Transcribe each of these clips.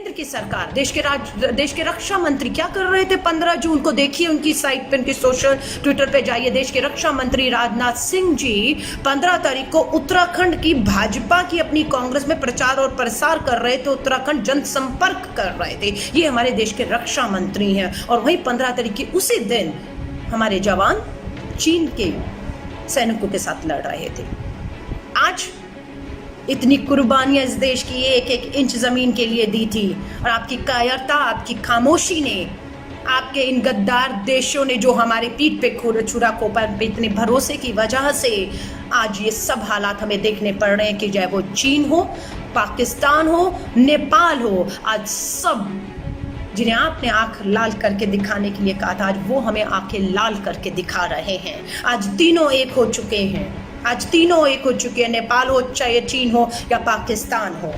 केंद्र की सरकार, देश के रक्षा मंत्री क्या कर रहे थे 15 जून को? देखिए उनकी साइट पे, उनकी सोशल ट्विटर पे जाइए। देश के रक्षा मंत्री राजनाथ सिंह जी 15 तारीख को उत्तराखंड की भाजपा की अपनी कांग्रेस में प्रचार और प्रसार कर रहे थे, उत्तराखंड जनसंपर्क कर रहे थे। ये हमारे देश के रक्षा मंत्री हैं। और वहीं 15 तारीख की उसी दिन हमारे जवान चीन के सैनिकों के साथ लड़ रहे थे। आज इतनी कुर्बानियां इस देश की एक एक इंच जमीन के लिए दी थी, और आपकी कायरता, आपकी खामोशी ने, आपके इन गद्दार देशों ने जो हमारे पीठ पे छुरा कोपा पे इतने भरोसे की वजह से आज ये सब हालात हमें देखने पड़ रहे हैं कि चाहे वो चीन हो, पाकिस्तान हो, नेपाल हो, आज सब जिन्हें आपने आंख लाल करके दिखाने के लिए कहा था, आज वो हमें आंखें लाल करके दिखा रहे हैं। आज तीनों एक हो चुके हैं, आज तीनों एक हो चुके हैं, नेपाल हो, चाहे चीन हो या पाकिस्तान हो।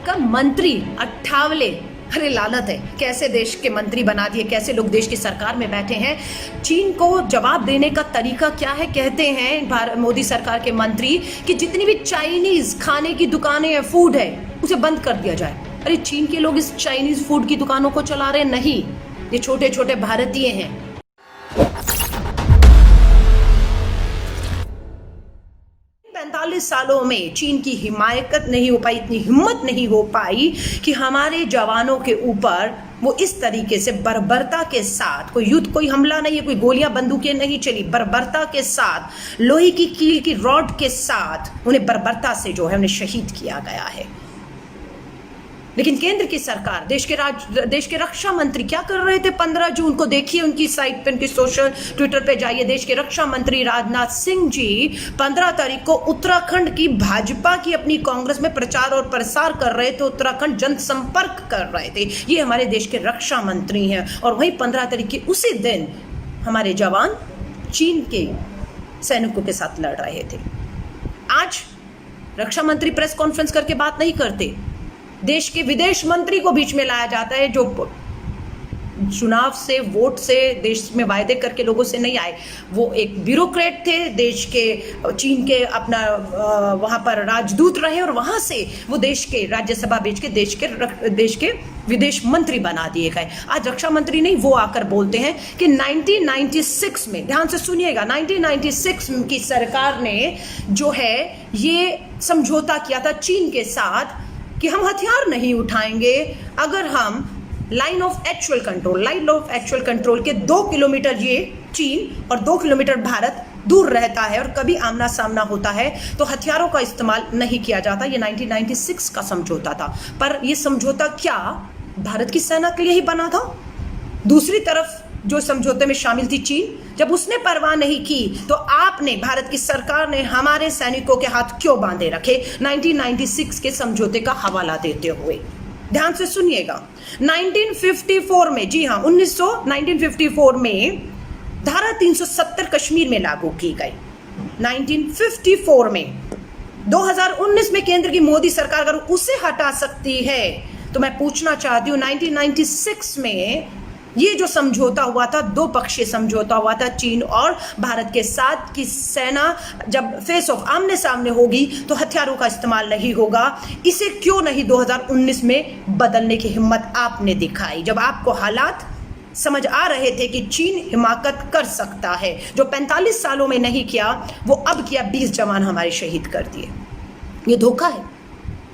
का मंत्री 58, अरे लालत है, कैसे देश के मंत्री बना दिए, कैसे लोग देश की सरकार में बैठे हैं। चीन को जवाब देने का तरीका क्या है? कहते हैं मोदी सरकार के मंत्री कि जितनी भी चाइनीज खाने की दुकानें हैं, फूड है, उसे बंद कर दिया जाए। अरे चीन के लोग इस चाइनीज फूड की दुकानों को चला रहे नहीं, ये छोटे छोटे भारतीय हैं। 45 सालों में चीन की हिमायत नहीं हो पाई, इतनी हिम्मत नहीं हो पाई कि हमारे जवानों के ऊपर वो इस तरीके से बर्बरता के साथ, कोई युद्ध, कोई हमला नहीं है, कोई गोलियां बंदूकें नहीं चली, बर्बरता के साथ, लोहे की कील की रॉड के साथ उन्हें बर्बरता से जो है उन्हें शहीद किया गया है। लेकिन केंद्र की सरकार, देश के रक्षा मंत्री क्या कर रहे थे 15 जून को? देखिए उनकी साइट पे, उनकी सोशल ट्विटर पे जाइए। देश के रक्षा मंत्री राजनाथ सिंह जी 15 तारीख को उत्तराखंड की भाजपा की अपनी कांग्रेस में प्रचार और प्रसार कर रहे थे, उत्तराखंड जनसंपर्क कर रहे थे। ये हमारे देश के रक्षा मंत्री हैं। और वहीं 15 तारीख की उसी दिन हमारे जवान चीन के सैनिकों के साथ लड़ रहे थे। आज रक्षा मंत्री प्रेस कॉन्फ्रेंस करके बात नहीं करते, देश के विदेश मंत्री को बीच में लाया जाता है, जो चुनाव से, वोट से, देश में वायदे करके लोगों से नहीं आए। वो एक ब्यूरोक्रेट थे, देश के, चीन के अपना वहां पर राजदूत रहे, और वहां से वो देश के राज्यसभा भेज के देश के विदेश मंत्री बना दिए गए। आज रक्षा मंत्री नहीं, वो आकर बोलते हैं कि 1996 में, ध्यान से सुनिएगा, 1996 की सरकार ने जो है ये समझौता किया था चीन के साथ कि हम हथियार नहीं उठाएंगे अगर हम लाइन ऑफ एक्चुअल कंट्रोल के 2 किलोमीटर ये चीन और 2 किलोमीटर भारत दूर रहता है और कभी आमना सामना होता है तो हथियारों का इस्तेमाल नहीं किया जाता। ये 1996 का समझौता था। पर यह समझौता क्या भारत की सेना के लिए ही बना था? दूसरी तरफ जो समझौते में शामिल थी चीन, जब उसने परवाह नहीं की तो आपने, भारत की सरकार ने हमारे सैनिकों के हाथ क्यों बांधे रखे 1996 के समझौते का हवाला देते हुए? ध्यान से सुनिएगा, 1954 में, जी हाँ 1954 में धारा 370 कश्मीर में लागू की गई। 1954 में 2019 में केंद्र की मोदी सरकार अगर उसे हटा सकती है तो मैं पूछना चाहती हूँ 1996 में ये जो समझौता हुआ था, 2 पक्षीय समझौता हुआ था चीन और भारत के साथ, कि सेना जब फेस ऑफ, आमने सामने होगी तो हथियारों का इस्तेमाल नहीं होगा, इसे क्यों नहीं 2019 में बदलने की हिम्मत आपने दिखाई? जब आपको हालात समझ आ रहे थे कि चीन हिमाकत कर सकता है, जो 45 सालों में नहीं किया वो अब किया, 20 जवान हमारे शहीद कर दिए। ये धोखा है।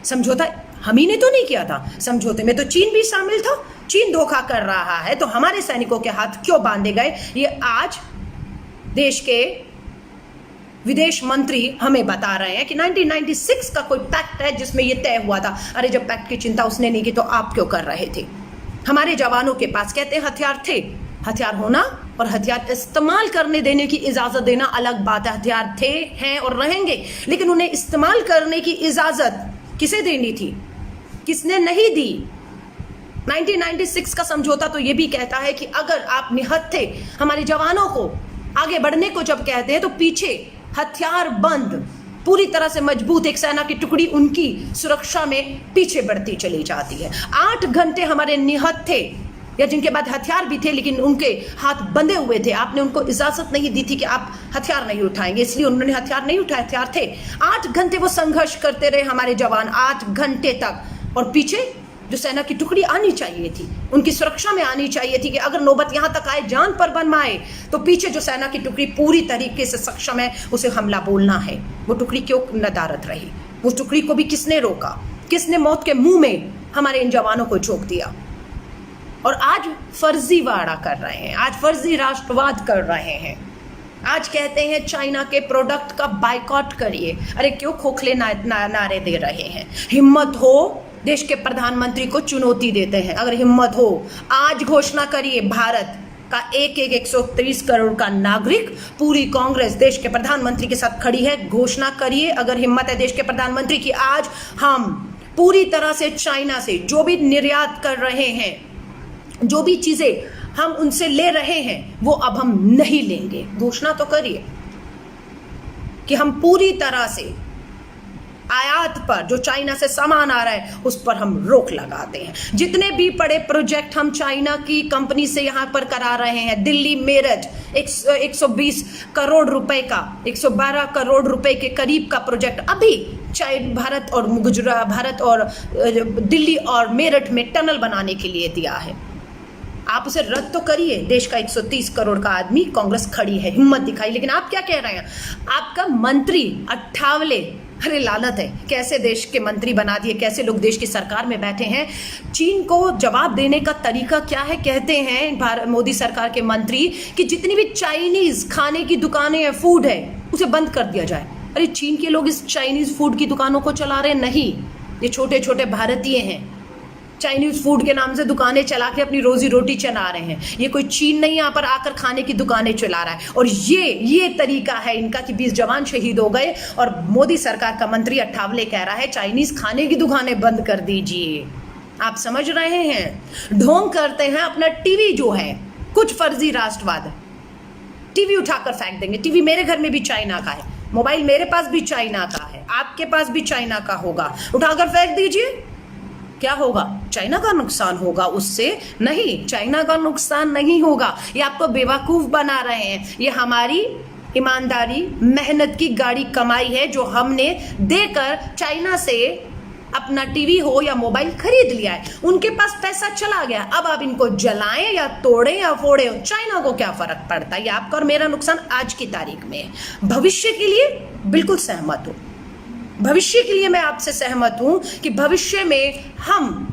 समझौता हम ही ने तो नहीं किया था, समझौते में तो चीन भी शामिल था। चीन धोखा कर रहा है तो हमारे सैनिकों के हाथ क्यों बांधे गए, ये आज देश के विदेश मंत्री हमें बता रहे हैं कि 1996 का कोई पैक्ट है जिसमें ये तय हुआ था। अरे जब पैक्ट की चिंता उसने नहीं की तो आप क्यों कर रहे थे? हमारे जवानों के पास, कहते हैं हथियार थे, हथियार होना और हथियार इस्तेमाल करने देने की इजाजत देना अलग बात है। हथियार थे, हैं और रहेंगे, लेकिन उन्हें इस्तेमाल करने की इजाजत किसे देनी थी, किसने नहीं दी? 1996 का समझौता तो ये भी कहता है कि अगर आप निहत्थे हमारे जवानों को आगे बढ़ने को जब कहते हैं तो पीछे हथियार बंद, पूरी तरह से मजबूत एक सेना की टुकड़ी उनकी सुरक्षा में पीछे बढ़ती चली जाती है। 8 घंटे हमारे निहत्थे, या जिनके बाद हथियार भी थे लेकिन उनके हाथ बंधे हुए थे, आपने उनको इजाजत नहीं दी थी कि आप हथियार नहीं उठाएंगे, इसलिए उन्होंने हथियार नहीं उठाए, हथियार थे। 8 घंटे वो संघर्ष करते रहे हमारे जवान, 8 घंटे तक, और पीछे जो सेना की टुकड़ी आनी चाहिए थी, उनकी सुरक्षा में आनी चाहिए थी कि अगर नौबत यहां तक आए, जान पर बनवाए, तो पीछे जो सेना की टुकड़ी पूरी तरीके से सक्षम है उसे हमला बोलना है। वो टुकड़ी क्यों नदारद रही? वो टुकड़ी को भी किसने रोका? किसने मौत के मुंह में हमारे इन जवानों को झोंक दिया? और आज फर्जीवाड़ा कर रहे हैं, आज फर्जी राष्ट्रवाद कर रहे हैं, आज कहते हैं चाइना के प्रोडक्ट का बायकॉट करिए। अरे क्यों खोखले नारे दे रहे हैं? हिम्मत हो, देश के प्रधानमंत्री को चुनौती देते हैं। अगर हिम्मत हो, आज घोषणा करिए, भारत का 130 करोड़ का नागरिक, पूरी कांग्रेस देश के प्रधानमंत्री के साथ खड़ी है। घोषणा करिए, अगर हिम्मत है देश के प्रधानमंत्री की, आज हम पूरी तरह से चाइना से जो भी निर्यात कर रहे हैं, जो भी चीजें हम उनसे ले रहे हैं, वो अब हम नहीं लेंगे। घोषणा तो करिए कि हम पूरी तरह से आयात पर जो चाइना से सामान आ रहा है उस पर हम रोक लगाते हैं। जितने भी बड़े प्रोजेक्ट हम चाइना की कंपनी से यहाँ पर करा रहे हैं, दिल्ली मेरठ 120 करोड़ रुपए का, 112 करोड़ रुपए के करीब का प्रोजेक्ट अभी भारत और गुजरात, भारत और दिल्ली और मेरठ में टनल बनाने के लिए दिया है। आप उसे रद्द तो करिए। देश का 130 करोड़ का आदमी, कांग्रेस खड़ी है, हिम्मत दिखाई। लेकिन आप क्या कह रहे हैं? आपका मंत्री अट्ठावले, अरे लानत है, कैसे देश के मंत्री बना दिए, कैसे लोग देश की सरकार में बैठे हैं। चीन को जवाब देने का तरीका क्या है? कहते हैं मोदी सरकार के मंत्री कि जितनी भी चाइनीज खाने की दुकानें हैं, फूड है, उसे बंद कर दिया जाए। अरे चीन के लोग इस चाइनीज फूड की दुकानों को चला रहे नहीं, ये छोटे छोटे भारतीय हैं, चाइनीज फूड के नाम से दुकानें चला के अपनी रोजी रोटी चला रहे हैं। ये कोई चीन नहीं यहाँ पर आकर खाने की दुकानें चला रहा है। और ये तरीका है इनका कि 20 जवान शहीद हो गए और मोदी सरकार का मंत्री अट्ठावले कह रहा है चाइनीज खाने की दुकानें बंद कर दीजिए। आप समझ रहे हैं? ढोंग करते हैं अपना टीवी जो है, कुछ फर्जी राष्ट्रवाद, टीवी उठाकर फेंक देंगे। टीवी मेरे घर में भी चाइना का है, मोबाइल मेरे पास भी चाइना का है, आपके पास भी चाइना का होगा, उठाकर फेंक दीजिए। क्या होगा? चाइना का नुकसान होगा उससे? नहीं, चाइना का नुकसान नहीं होगा। ये आपको बेवकूफ बना रहे हैं। ये हमारी ईमानदारी, मेहनत की गाड़ी कमाई है जो हमने देकर चाइना से अपना टीवी हो या मोबाइल खरीद लिया है। उनके पास पैसा चला गया, अब आप इनको जलाएं या तोड़ें या फोड़ें, चाइना को क्या फर्क पड़ता है? ये आपका और मेरा नुकसान आज की तारीख में है। भविष्य के लिए बिल्कुल सहमत हूं, भविष्य के लिए मैं आपसे सहमत हूं कि भविष्य में हम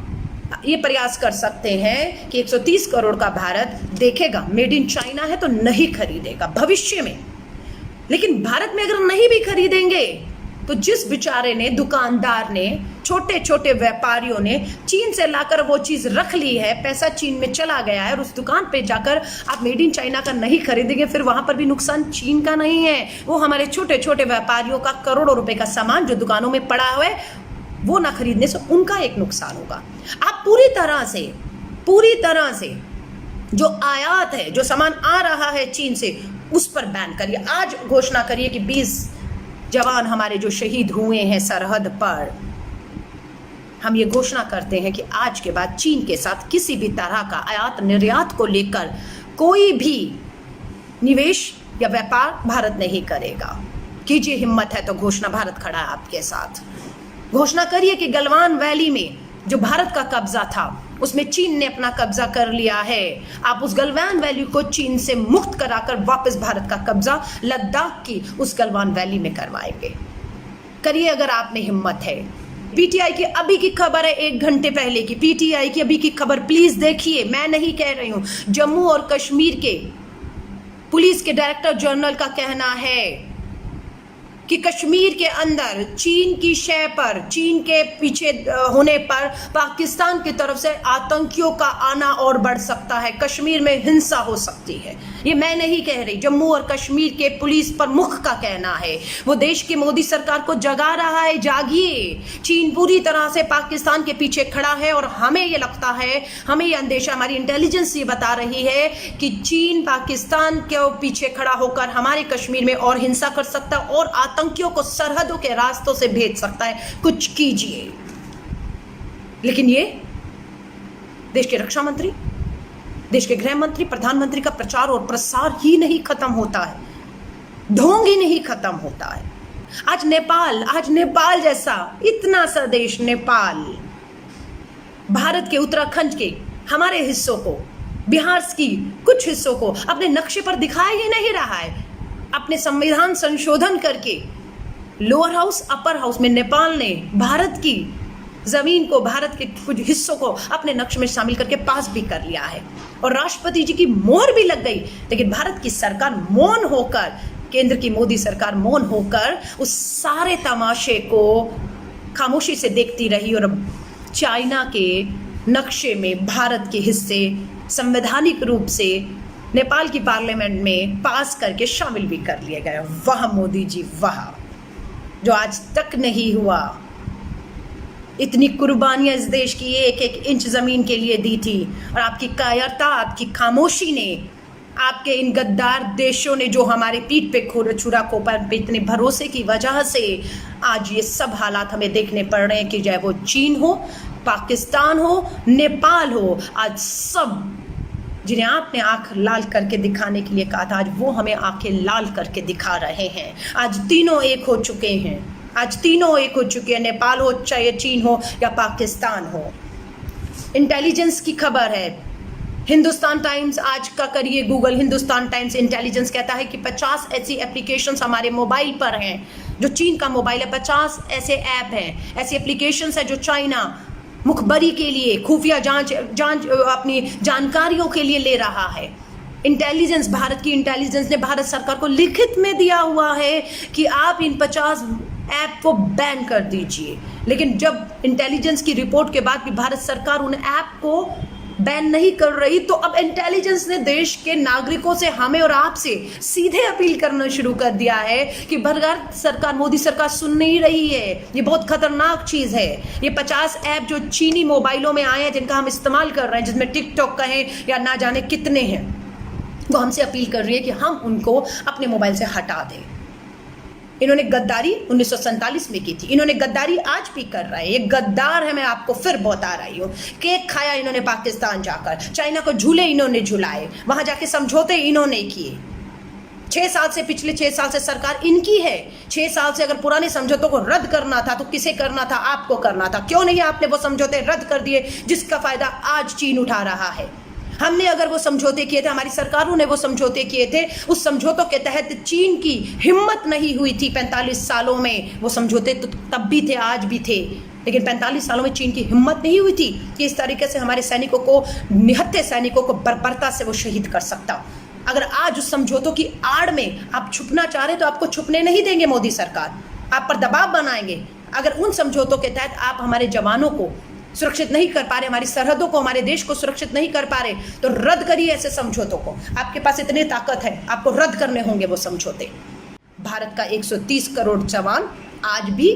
ये प्रयास कर सकते हैं कि 130 करोड़ का भारत देखेगा, मेड इन चाइना है तो नहीं खरीदेगा भविष्य में। लेकिन भारत में अगर नहीं भी खरीदेंगे तो जिस बेचारे ने, दुकानदार ने, छोटे छोटे व्यापारियों ने चीन से लाकर वो चीज रख ली है, पैसा चीन में चला गया है और उस दुकान पे जाकर आप मेड इन चाइना का नहीं खरीदेंगे, फिर वहां पर भी नुकसान चीन का नहीं है, वो हमारे छोटे छोटे व्यापारियों का करोड़ों रुपए का सामान जो दुकानों में पड़ा हुआ है वो ना खरीदने से उनका एक नुकसान होगा। आप पूरी तरह से जो आयात है, जो सामान आ रहा है चीन से, उस पर बैन करिए। आज घोषणा करिए कि 20 जवान हमारे जो शहीद हुए हैं सरहद पर, हम ये घोषणा करते हैं कि आज के बाद चीन के साथ किसी भी तरह का आयात निर्यात को लेकर कोई भी निवेश या व्यापार भारत नहीं करेगा। कीजिए हिम्मत है तो घोषणा, भारत खड़ा है आपके साथ। घोषणा करिए कि गलवान वैली में जो भारत का कब्जा था उसमें चीन ने अपना कब्जा कर लिया है, आप उस गलवान वैली को चीन से मुक्त कराकर वापस भारत का कब्जा लद्दाख की उस गलवान वैली में करवाएंगे। करिए अगर आप में हिम्मत है। पीटीआई की अभी की खबर है, 1 घंटे पहले की पीटीआई की अभी की खबर, प्लीज देखिए, मैं नहीं कह रही हूं। जम्मू और कश्मीर के पुलिस के डायरेक्टर जनरल का कहना है कि कश्मीर के अंदर चीन की शय पर, चीन के पीछे होने पर पाकिस्तान की तरफ से आतंकियों का आना और बढ़ सकता है, कश्मीर में हिंसा हो सकती है। ये मैं नहीं कह रही, जम्मू और कश्मीर के पुलिस प्रमुख का कहना है। वो देश की मोदी सरकार को जगा रहा है, जागिए। चीन पूरी तरह से पाकिस्तान के पीछे खड़ा है और हमें ये लगता है, हमें ये अंदेशा, हमारी इंटेलिजेंस ये बता रही है कि चीन पाकिस्तान के पीछे खड़ा होकर हमारे कश्मीर में और हिंसा कर सकता है और आतंकियों को सरहदों के रास्तों से भेज सकता है। कुछ कीजिए। लेकिन ये देश के रक्षा मंत्री, देश के गृह मंत्री, प्रधानमंत्री का प्रचार और प्रसार ही नहीं खत्म होता है, ढोंग ही नहीं खत्म होता है। आज नेपाल जैसा इतना सा देश, नेपाल भारत के उत्तराखंड के हमारे हिस्सों को, बिहार की कुछ हिस्सों को अपने नक्शे पर दिखाया ही नहीं रहा है। अपने संविधान संशोधन करके लोअर हाउस अपर हाउस में नेपाल ने भारत की जमीन को, भारत के कुछ हिस्सों को अपने नक्शे में शामिल करके पास भी कर लिया है और राष्ट्रपति जी की मोहर भी लग गई। लेकिन भारत की सरकार मौन होकर, केंद्र की मोदी सरकार मौन होकर उस सारे तमाशे को खामोशी से देखती रही और चाइना के नक्शे में भारत के हिस्से संवैधानिक रूप से नेपाल की पार्लियामेंट में पास करके शामिल भी कर लिए गए। वाह मोदी जी वाह, जो आज तक नहीं हुआ। इतनी कुर्बानियां इस देश की एक एक इंच जमीन के लिए दी थी और आपकी कायरता, आपकी खामोशी ने, आपके इन गद्दार देशों ने जो हमारे पीठ पे छुरा कोपर पे इतने भरोसे की वजह से आज ये सब हालात हमें देखने पड़ रहे हैं कि चाहे वो चीन हो, पाकिस्तान हो, नेपाल हो, आज सब जिन्हें आपने आंख लाल करके दिखाने के लिए कहा था, आज वो हमें आंखें लाल करके दिखा रहे हैं। आज तीनों एक हो चुके हैं, आज तीनों एक हो चुके हैं, नेपाल हो चाहे चीन हो या पाकिस्तान हो। इंटेलिजेंस की खबर है, हिंदुस्तान टाइम्स आज का करिए गूगल, हिंदुस्तान टाइम्स इंटेलिजेंस कहता है कि 50 ऐसी एप्लीकेशंस हमारे मोबाइल पर हैं, जो चीन का मोबाइल है। 50 ऐसे ऐप हैं, ऐसी एप्लीकेशंस है जो चाइना मुखबरी के लिए, खुफिया जांच अपनी जानकारियों के लिए ले रहा है। इंटेलिजेंस, भारत की इंटेलिजेंस ने भारत सरकार को लिखित में दिया हुआ है कि आप इन 50 ऐप को बैन कर दीजिए। लेकिन जब इंटेलिजेंस की रिपोर्ट के बाद भी भारत सरकार उन ऐप को बैन नहीं कर रही, तो अब इंटेलिजेंस ने देश के नागरिकों से, हमें और आपसे सीधे अपील करना शुरू कर दिया है कि भारत सरकार, मोदी सरकार सुन नहीं रही है। ये बहुत खतरनाक चीज़ है। ये 50 ऐप जो चीनी मोबाइलों में आए हैं, जिनका हम इस्तेमाल कर रहे हैं, जिसमें टिकटॉक कहें या ना जाने कितने हैं, वो हमसे अपील कर रही है कि हम उनको अपने मोबाइल से हटा दें। इन्होंने गद्दारी 1947 में की थी, इन्होंने गद्दारी आज भी कर रहा है। ये गद्दार है, मैं आपको फिर बता रही हूँ। केक खाया इन्होंने पाकिस्तान जाकर, चाइना को झूले इन्होंने झुलाए, वहां जाके समझौते इन्होंने किए। 6 साल से, पिछले 6 साल से सरकार इनकी है। 6 साल से अगर पुराने समझौतों को रद्द करना था तो किसे करना था? आपको करना था। क्यों नहीं आपने वो समझौते रद्द कर दिए जिसका फायदा आज चीन उठा रहा है? हमने अगर वो समझौते किए थे, हमारी सरकारों ने वो समझौते किए थे, उस समझौतों के तहत चीन की हिम्मत नहीं हुई थी 45 सालों में। वो समझौते तो तब भी थे, आज भी थे, लेकिन 45 सालों में चीन की हिम्मत नहीं हुई थी कि इस तरीके से हमारे सैनिकों को, निहत्थे सैनिकों को बर्बरता से वो शहीद कर सकता। अगर आज उस समझौतों की आड़ में आप छुपना चाह रहे तो आपको छुपने नहीं देंगे मोदी सरकार, आप पर दबाव बनाएंगे। अगर उन समझौतों के तहत आप हमारे जवानों को सुरक्षित नहीं कर पा रहे, हमारी सरहदों को, हमारे देश को सुरक्षित नहीं कर पा रहे, तो रद्द करिए ऐसे समझौतों को। आपके पास इतनी ताकत है, आपको रद्द करने होंगे वो समझौते। भारत का 130 करोड़ जवान आज भी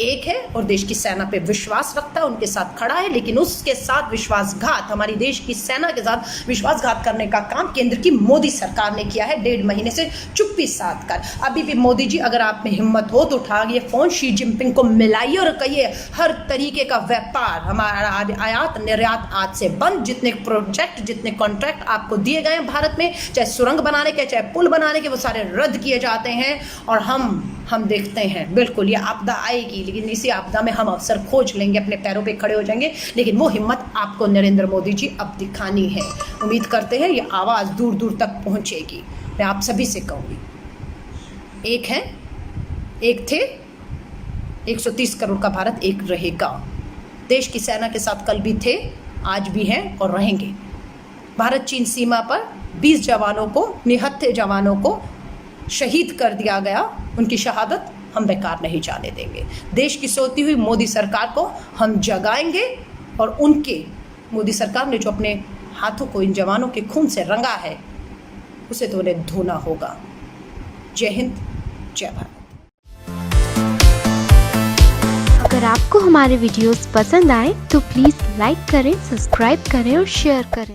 एक है और देश की सेना पे विश्वास रखता है, उनके साथ खड़ा है। लेकिन उसके साथ विश्वासघात, हमारी देश की सेना के साथ विश्वासघात करने का काम केंद्र की मोदी सरकार ने किया है 1.5 महीने से चुप्पी साध कर। अभी भी मोदी जी, अगर आप में हिम्मत हो तो उठाइए फोन, शी जिनपिंग को मिलाइए और कहिए हर तरीके का व्यापार, हमारा आयात निर्यात आज से बंद। जितने प्रोजेक्ट, जितने कॉन्ट्रैक्ट आपको दिए गए हैं भारत में, चाहे सुरंग बनाने के, चाहे पुल बनाने के, वो सारे रद्द किए जाते हैं। और हम देखते हैं, बिल्कुल ये आपदा आएगी, लेकिन इसी आपदा में हम अवसर खोज लेंगे, अपने पैरों पे खड़े हो जाएंगे। लेकिन वो हिम्मत आपको नरेंद्र मोदी जी अब दिखानी है। उम्मीद करते हैं ये आवाज़ दूर दूर तक पहुंचेगी। मैं आप सभी से कहूँगी, एक है, एक थे, 130 करोड़ का भारत एक रहेगा। देश की सेना के साथ कल भी थे, आज भी हैं और रहेंगे। भारत चीन सीमा पर 20 जवानों को, निहत्थे जवानों को शहीद कर दिया गया। उनकी शहादत हम बेकार नहीं जाने देंगे। देश की सोती हुई मोदी सरकार को हम जगाएंगे और उनके, मोदी सरकार ने जो अपने हाथों को इन जवानों के खून से रंगा है, उसे तो उन्हें धोना होगा। जय हिंद, जय भारत। अगर आपको हमारे वीडियोस पसंद आए तो प्लीज़ लाइक करें, सब्सक्राइब करें और शेयर करें।